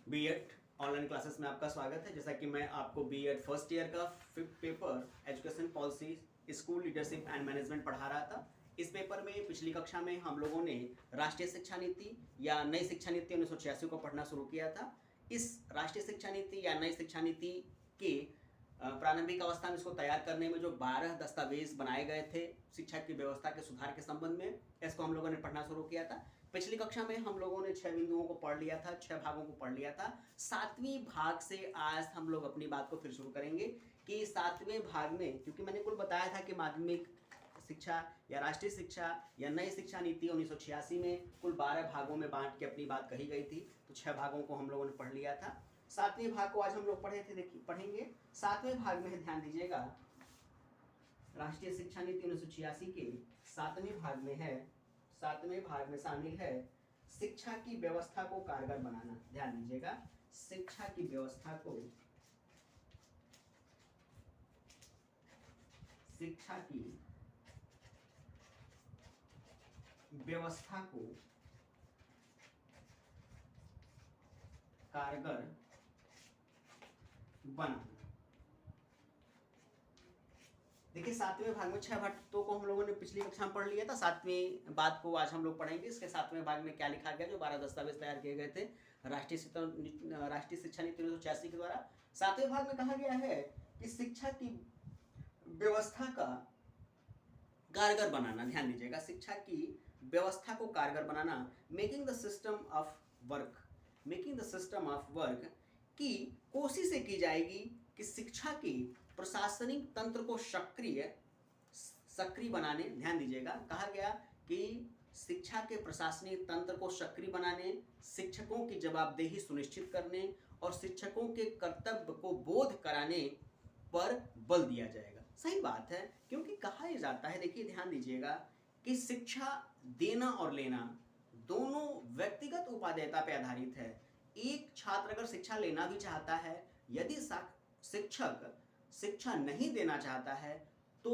BEd online classes में आपका स्वागत है। जैसा कि मैं आपको बीएड फर्स्ट ईयर का fifth paper education policy school leadership and management पढ़ा रहा था। इस पेपर में पिछली कक्षा में हम लोगों ने राष्ट्रीय शिक्षा नीति या नई शिक्षा नीति 1986 को पढ़ना शुरू किया था। इस राष्ट्रीय शिक्षा नीति या नई शिक्षा नीति के प्रारंभिक अवस्था में इसको तैयार करने में जो 12 दस्तावेज बनाए गए थे शिक्षा की व्यवस्था के सुधार के संबंध में, इसको हम लोगों ने पढ़ना शुरू किया था। पिछली कक्षा में हम लोगों ने 6 बिंदुओं को पढ़ लिया था, 6 भागों को पढ़ लिया था। 7वीं भाग से आज हम लोग अपनी बात को फिर शुरू करेंगे कि 7वें भाग में, क्योंकि मैंने कुल बताया था कि माध्यमिक शिक्षा या राष्ट्रीय शिक्षा या नई शिक्षा नीति 1986 में कुल 12 भागों में बांट के अपनी बात कही गई थी, तो 6 भागों को हम लोगों ने पढ़ लिया था। 7वें भाग को आज हम लोग पढ़े थे, देखिए पढ़ेंगे। 7वें भाग में ध्यान दीजिएगा, राष्ट्रीय शिक्षा नीति 1986 के 7वें भाग में है, 7वें भाग में शामिल है शिक्षा की व्यवस्था को कारगर बनाना। ध्यान दीजिएगा, शिक्षा की व्यवस्था को, शिक्षा की व्यवस्था को कारगर बनाना। देखिए 7वें भाग में 6 बातों को हम लोगों ने पिछली कक्षा में पढ़ लिया था। 7वीं बात को आज हम लोग पढ़ेंगे। इसके 7वें भाग में क्या लिखा गया, जो 12 दस्तावेज तैयार किए गए थे राष्ट्रीय शिक्षा नीति 1986 के द्वारा। 7वें भाग में कहा गया है कि शिक्षा की व्यवस्था का कारगर बनाना। ध्यान दीजिएगा, शिक्षा की व्यवस्था को कारगर बनाना, making the system of work, making the system of work की कोशिश से की जाएगी कि शिक्षा की प्रशासनिक तंत्र को सक्रिय बनाने। ध्यान दीजिएगा, कहा गया कि शिक्षा के प्रशासनिक तंत्र को सक्रिय बनाने, शिक्षकों की जवाबदेही सुनिश्चित करने और शिक्षकों के कर्तव्य को बोध कराने पर बल दिया जाएगा। सही बात है, क्योंकि कहा यह जाता है, देखिए ध्यान दीजिएगा, कि शिक्षा देना और लेना दोनों व्यक्तिगत उपादेयता पर आधारित है। एक छात्र अगर शिक्षा लेना भी चाहता है, यदि शिक्षक शिक्षा नहीं देना चाहता है, तो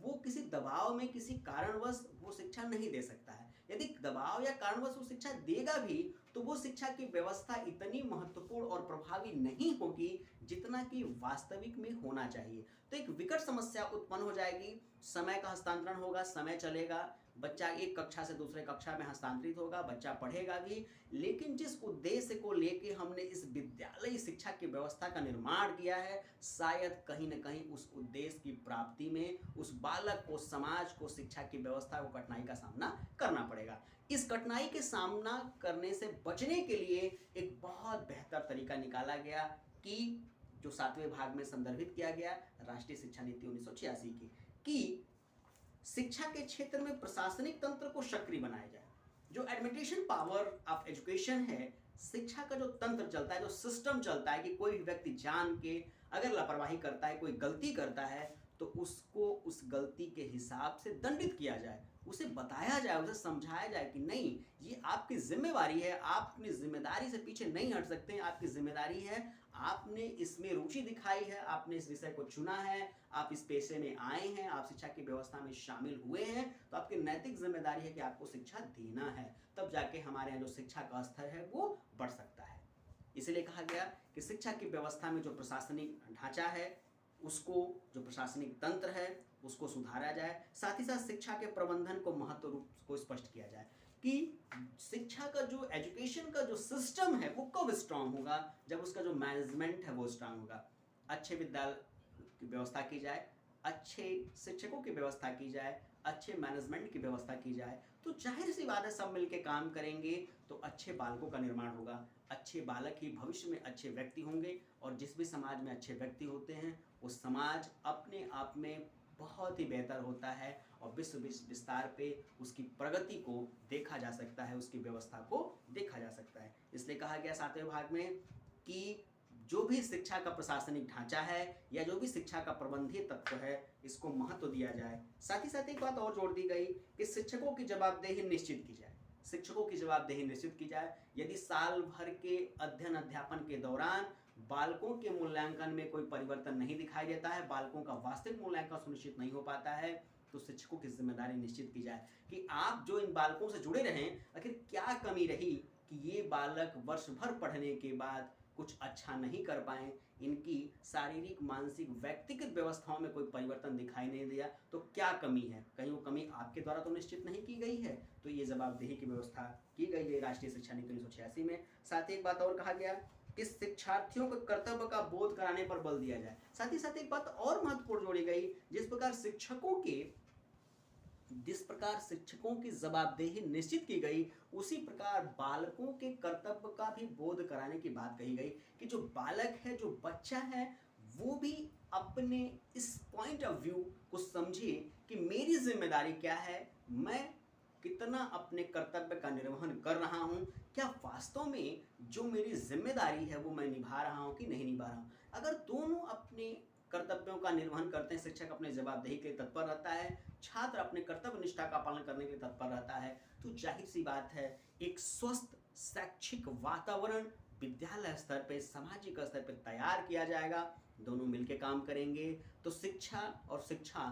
वो किसी दबाव में, किसी कारणवश वो शिक्षा नहीं दे सकता है। यदि दबाव या कारणवश वो शिक्षा देगा भी, तो वो शिक्षा की व्यवस्था इतनी महत्वपूर्ण और प्रभावी नहीं होगी जितना कि वास्तविक में होना चाहिए। तो एक विकट समस्या उत्पन्न हो जाएगी। समय का हस्तांतरण होगा, समय चलेगा, बच्चा एक कक्षा से दूसरे कक्षा में हस्तांतरित होगा, बच्चा पढ़ेगा भी, लेकिन जिस उद्देश्य को लेके हमने इस विद्यालयी शिक्षा की व्यवस्था का निर्माण किया है, शायद कहीं न कहीं उस उद्देश्य की प्राप्ति में उस बालक को, समाज को, शिक्षा की व्यवस्था को कठिनाई का सामना करना पड़ेगा। इस कठिनाई के सामना करने से बचने के लिए एक बहुत बेहतर तरीका निकाला गया कि जो 7वें भाग में संदर्भित किया गया राष्ट्रीय शिक्षा नीति 1986 की, कि शिक्षा के क्षेत्र में प्रशासनिक तंत्र को सक्रिय बनाया जाए। जो एडमिनिस्ट्रेशन पावर ऑफ एजुकेशन है, शिक्षा का जो तंत्र चलता है, जो सिस्टम चलता है, कि कोई भी व्यक्ति जान के अगर लापरवाही करता है, कोई गलती करता है, तो उसको उस गलती के हिसाब से दंडित किया जाए, उसे बताया जाए, उसे समझाया जाए कि नहीं, ये आपकी जिम्मेवारी है, आप अपनी जिम्मेदारी से पीछे नहीं हट सकते हैं, आपकी जिम्मेदारी है, आपने इसमें रुचि दिखाई है, आपने इस विषय को चुना है, आप इस पेशे में आए हैं, आप शिक्षा की व्यवस्था में शामिल हुए हैं, तो आपकी नैतिक जिम्मेदारी है कि आपको शिक्षा देना है। तब जाके हमारे यहाँ जो शिक्षा का स्तर है वो बढ़ सकता है। इसलिए कहा गया कि शिक्षा की व्यवस्था में जो प्रशासनिक ढांचा है, उसको, जो प्रशासनिक तंत्र है, उसको सुधारा जाए। साथ ही साथ शिक्षा के प्रबंधन को महत्व रूप को स्पष्ट किया जाए कि शिक्षा का जो एजुकेशन का जो सिस्टम है वो कब स्ट्रांग होगा, जब उसका जो मैनेजमेंट है वो स्ट्रांग होगा। अच्छे विद्यालय की व्यवस्था की जाए, अच्छे शिक्षकों की व्यवस्था की जाए, अच्छे मैनेजमेंट की व्यवस्था की जाए, तो जाहिर सी बात है सब मिलकर काम करेंगे तो अच्छे बालकों का निर्माण होगा। अच्छे बालक ही भविष्य में अच्छे व्यक्ति होंगे, और जिस भी समाज में अच्छे व्यक्ति होते हैं वो समाज अपने आप में बहुत ही बेहतर होता है, और विश्व विस्तार पे उसकी प्रगति को देखा जा सकता है, उसकी व्यवस्था को देखा जा सकता है। इसलिए कहा गया 7वें भाग में कि जो भी शिक्षा का प्रशासनिक ढांचा है या जो भी शिक्षा का प्रबंधीय तत्व है, इसको महत्व दिया जाए। साथ ही साथ एक बात और जोड़ दी गई कि शिक्षकों की जवाबदेही निश्चित की जाए, शिक्षकों की जवाबदेही निश्चित की जाए। यदि साल भर के अध्ययन अध्यापन के दौरान बालकों के मूल्यांकन में कोई परिवर्तन नहीं दिखाई देता है, बालकों का वास्तविक मूल्यांकन सुनिश्चित नहीं हो पाता है, तो शिक्षकों की जिम्मेदारी निश्चित की जाए कि आप जो इन बालकों से जुड़े रहें, आखिर क्या कमी रही कि कि ये बालक वर्ष भर पढ़ने के बाद कुछ अच्छा नहीं कर पाए, इनकी शारीरिक मानसिक व्यक्तिगत व्यवस्थाओं में कोई परिवर्तन दिखाई नहीं दिया, तो क्या कमी है? कहीं वो कमी आपके द्वारा तो निश्चित नहीं की गई है। तो ये जवाबदेही की व्यवस्था की गई है राष्ट्रीय शिक्षा नीति 1986 में। साथ ही एक बात और कहा गया कि शिक्षार्थियों को कर्तव्य का बोध कराने पर बल दिया जाए। साथ ही साथ एक बात और महत्वपूर्ण जोड़ी गई, जिस प्रकार शिक्षकों की जवाबदेही निश्चित की गई, उसी प्रकार बालकों के कर्तव्य का भी बोध कराने की बात कही गई कि जो बालक है, जो बच्चा है, वो भी अपने इस पॉइंट ऑफ व्यू को समझे कि मेरी जिम्मेदारी क्या है, मैं कितना अपने कर्तव्य का निर्वहन कर रहा हूँ, क्या वास्तव में जो मेरी जिम्मेदारी है वो मैं निभा रहा हूँ कि नहीं निभा रहा हूँ। अगर दोनों अपने कर्तव्यों का निर्वहन करते हैं, शिक्षक अपने जवाबदेही के लिए तत्पर रहता है, छात्र अपने कर्तव्य निष्ठा का पालन करने के लिए तत्पर रहता है, तो जाहिर सी बात है एक स्वस्थ शैक्षिक वातावरण विद्यालय स्तर पे, सामाजिक स्तर पे तैयार किया जाएगा। दोनों मिलकर काम करेंगे तो शिक्षा और शिक्षा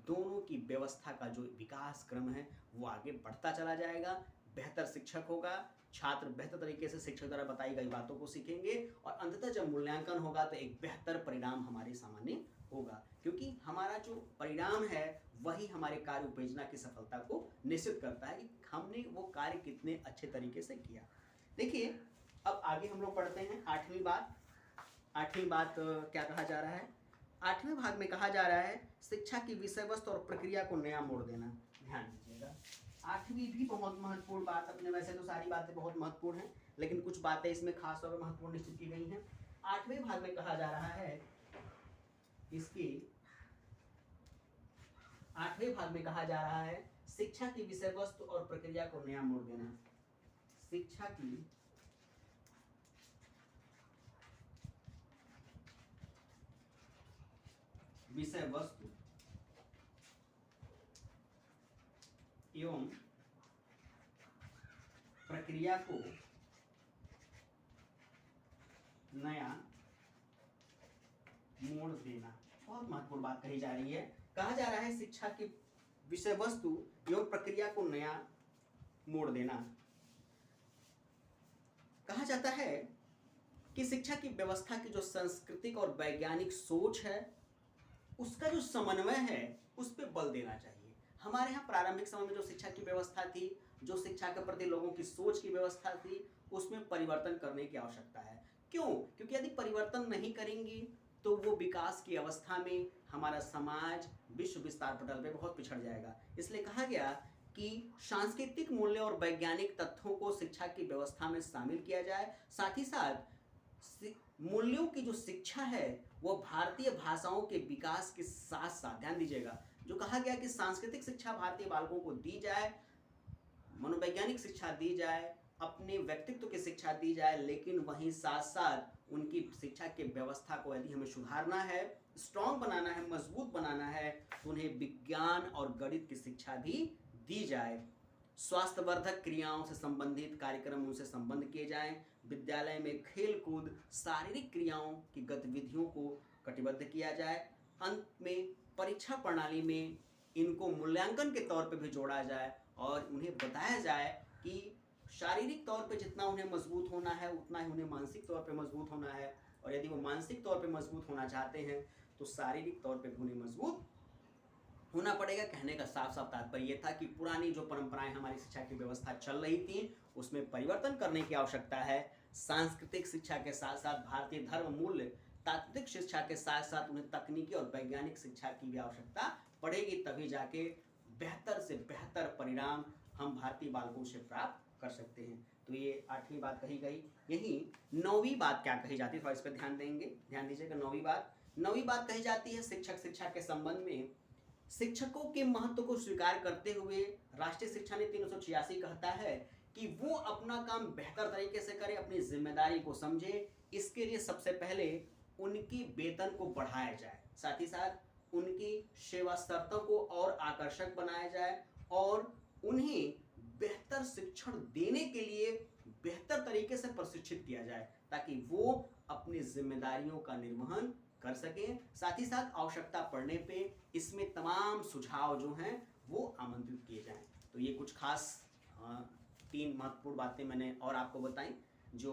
दोनों की व्यवस्था का जो विकास क्रम है वो आगे बढ़ता चला जाएगा। बेहतर शिक्षक होगा, छात्र बेहतर तरीके से शिक्षक द्वारा बताई गई बातों को सीखेंगे और अंततः जब मूल्यांकन होगा तो एक बेहतर परिणाम हमारे सामने होगा, क्योंकि हमारा जो परिणाम है वही हमारे कार्य उपयोजना की सफलता को निश्चित करता है कि हमने वो कार्य कितने अच्छे तरीके से किया। देखिए, अब आगे हम लोग पढ़ते हैं आठवीं बात। आठवीं बात क्या कहा जा रहा है? आठवें भाग में कहा जा रहा है शिक्षा की विषय वस्तु और प्रक्रिया को नया मोड़ देना। ध्यान दीजिएगा, आठवीं भी बहुत महत्वपूर्ण बात। अपने वैसे तो सारी बातें बहुत महत्वपूर्ण हैं, लेकिन कुछ बातें इसमें खास और महत्वपूर्ण निश्चित की गई हैं। आठवें भाग में कहा जा रहा है, इसकी आठवें भाग में कहा जा रहा है शिक्षा की विषय वस्तु और प्रक्रिया को नया मोड़ देना। शिक्षा की विषय वस्तु एवं प्रक्रिया को नया मोड़ देना। बहुत महत्वपूर्ण बात कही जा रही है। कहा जा रहा है शिक्षा की विषय वस्तु एवं प्रक्रिया को नया मोड़ देना। कहा जाता है कि शिक्षा की व्यवस्था की जो सांस्कृतिक और वैज्ञानिक सोच है, उसका जो समन्वय है, उस पर बल देना चाहिए। हमारे यहाँ प्रारंभिक समय में जो शिक्षा की व्यवस्था थी, जो शिक्षा के प्रति लोगों की सोच की व्यवस्था थी, उसमें परिवर्तन करने की आवश्यकता है। क्यों? क्योंकि यदि परिवर्तन नहीं करेंगे तो वो विकास की अवस्था में हमारा समाज विश्व विस्तार पटल पे बहुत पिछड़ जाएगा। इसलिए कहा गया कि सांस्कृतिक मूल्य और वैज्ञानिक तथ्यों को शिक्षा की व्यवस्था में शामिल किया जाए। साथ ही साथ मूल्यों की जो शिक्षा है वो भारतीय भाषाओं के विकास के साथ साथ, ध्यान दीजिएगा, जो कहा गया कि सांस्कृतिक शिक्षा भारतीय बालकों को दी जाए, मनोवैज्ञानिक शिक्षा दी जाए, अपने व्यक्तित्व की शिक्षा दी जाए, लेकिन वहीं साथ साथ उनकी शिक्षा की व्यवस्था को यदि हमें सुधारना है, स्ट्रॉन्ग बनाना है, मजबूत बनाना है, तो उन्हें विज्ञान और गणित की शिक्षा भी दी जाए। स्वास्थ्यवर्धक क्रियाओं से संबंधित कार्यक्रम उनसे संबंध किए जाएं। विद्यालय में खेल कूद, शारीरिक क्रियाओं की गतिविधियों को कटिबद्ध किया जाए। अंत में परीक्षा प्रणाली में इनको मूल्यांकन के तौर पर भी जोड़ा जाए और उन्हें बताया जाए कि शारीरिक तौर पे जितना उन्हें मजबूत होना है उतना ही उन्हें मानसिक तौर पे मजबूत होना है, और यदि वो मानसिक तौर पे मजबूत होना चाहते हैं तो शारीरिक तौर पे उन्हें मजबूत होना पड़ेगा। कहने का साफ साफ तात्पर्य ये था कि पुरानी जो परंपराएं हमारी शिक्षा की व्यवस्था चल रही थी उसमें परिवर्तन करने की आवश्यकता है। सांस्कृतिक शिक्षा के साथ साथ भारतीय धर्म मूल्य, तात्विक शिक्षा के साथ साथ उन्हें तकनीकी और वैज्ञानिक शिक्षा की भी आवश्यकता पड़ेगी, तभी जाके बेहतर से बेहतर परिणाम हम भारतीय बालकों से प्राप्त कर सकते हैं। तो ये आठवीं बात कही गई। यही नौवीं बात क्या कही जाती है, थोड़ा इस पर ध्यान देंगे, ध्यान दीजिएगा। नौवीं बात कही जाती है शिक्षक शिक्षा के संबंध में शिक्षकों के महत्व को स्वीकार करते हुए राष्ट्रीय शिक्षा नीति 1986 कहता है कि वो अपना काम बेहतर तरीके से करे, अपनी जिम्मेदारी को समझे। इसके लिए सबसे पहले उनकी वेतन को बढ़ाया जाए, साथ ही साथ उनकी सेवा शर्तों को और आकर्षक बनाया जाए और उन्हें बेहतर शिक्षण देने के लिए बेहतर तरीके से प्रशिक्षित किया जाए ताकि वो अपनी जिम्मेदारियों का निर्वहन कर सकें। साथ ही साथ आवश्यकता पड़ने पे इसमें तमाम सुझाव जो हैं वो आमंत्रित किए जाएं। तो ये कुछ खास 3 महत्वपूर्ण बातें मैंने और आपको बताई, जो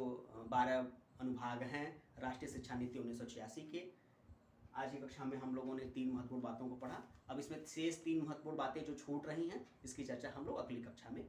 12 अनुभाग हैं राष्ट्रीय शिक्षा नीति 1986 के। आज की कक्षा में हम लोगों ने 3 महत्वपूर्ण बातों को पढ़ा। अब इसमें शेष 3 महत्वपूर्ण बातें जो छूट रही हैं, इसकी चर्चा हम लोग अगली कक्षा में